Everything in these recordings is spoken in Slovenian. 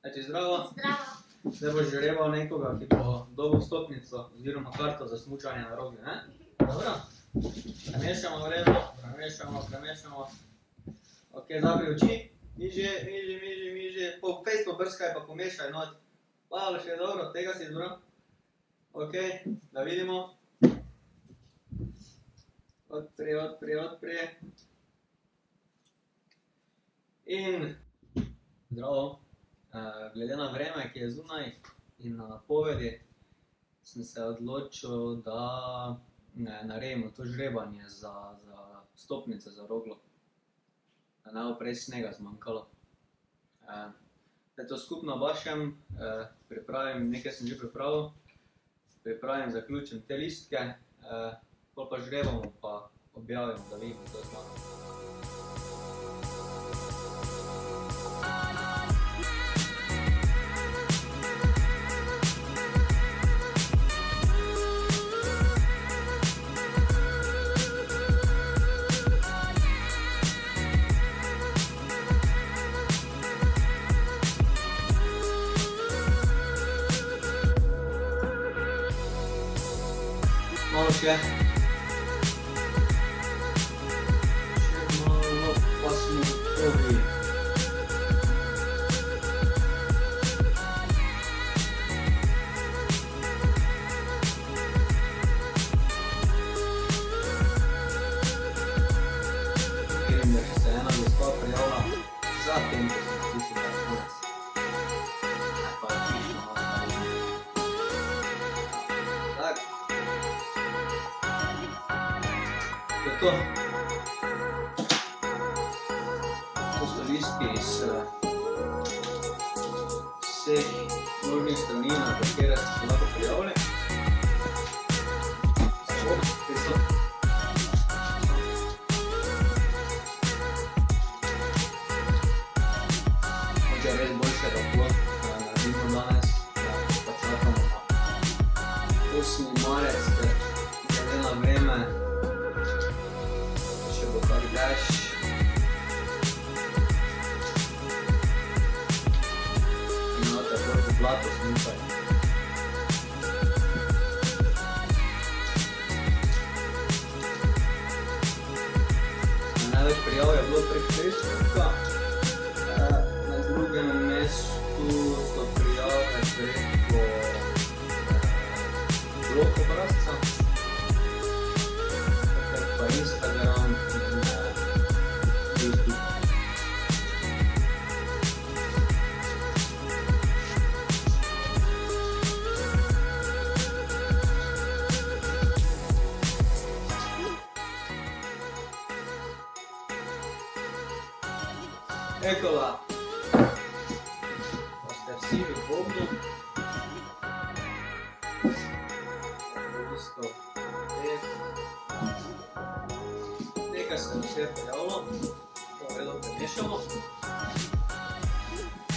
Eti zdravo. Zdravo. Zdaj boš žrebal nekoga, ki bo dobil stopnico oziroma karto za smučanje na Rogli, ne? Dobro? Premešamo vredno, premešamo. Ok, zapri oči. Nižje. Fejst pobrskaj pa pomešaj not. Pavle, še je dobro, tega si izbral. Ok, da vidimo. Odpri. In zdravo. Glede na vreme, ki je zunaj in na napovedi, sem se odločil, da naredimo to žrebanje za stopnice za Roglo. Ne bo prej snega zmanjkalo. To skupno bašem, pripravim, nekaj sem že pripravil. Pripravim, zaključim te listke, potem pa žrebamo pa objavimo, da vidimo, kdo zmaga. Malo še. Še malo pa smo gotovi. Vidim, da še se ena gospa prijavila za tem, ko sem slišal, da je konec. Pa je pišno nastavljeno. Tak. To je to. To so listki iz vseh možnih strani, na katere ste se lahko prijavili. Mogoče je res boljše, da plot naredimo danes, pa čakamo na 8. marec, ker glede na vreme še bo kak dež. In imate prvo blato smučaj. Največ prijav je bilo prek Facebooka. Na drugem mestu so prijave preko blog obrazca. Pa Instagram in Facebook. Ekola. Pa ste vsi v bobnu. Isto 5. Nekaj se nas je prijavilo. To vedno premešamo.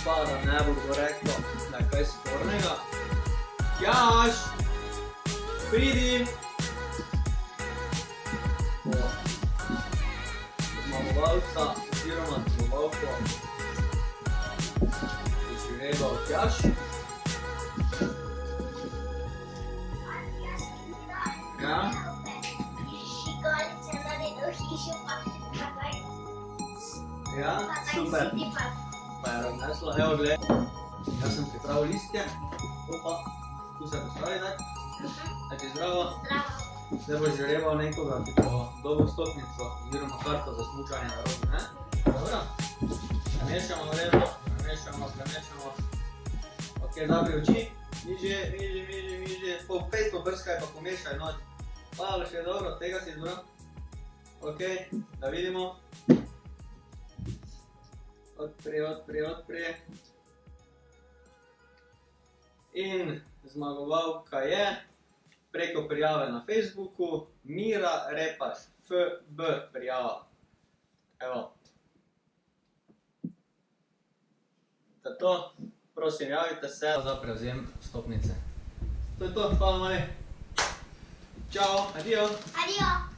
Pa da ne bo reklo, da je kaj spornega. Jaš! Pridi! Zmagovalca oziroma zmagovalko izžrebal Tjaž. Ja? Ja, super. Pa je razneslo. Evo, gled. Jaz sem pripravil listke. Opa, tu se postavi, ne? Eti zdravo. Zdravo. Zdaj boš žrebal nekoga, ki bo dobil stopnico oziroma karto za smučanje na Rogli, ne? Dobro? Premešamo vredno, premešamo. Ok, zapri oči. Nižje. Fejst pobrskaj pa pomešaj not. Pavle, še je dobro, tega si izbral. Ok, da vidimo. Odpri. In zmagovalka je preko prijave na Facebooku Mira Repaš, FB prijava. Evo. To, prosim, javite se za prevzem stopnice. To je to, hvala mali. Čau, adijo. Adijo.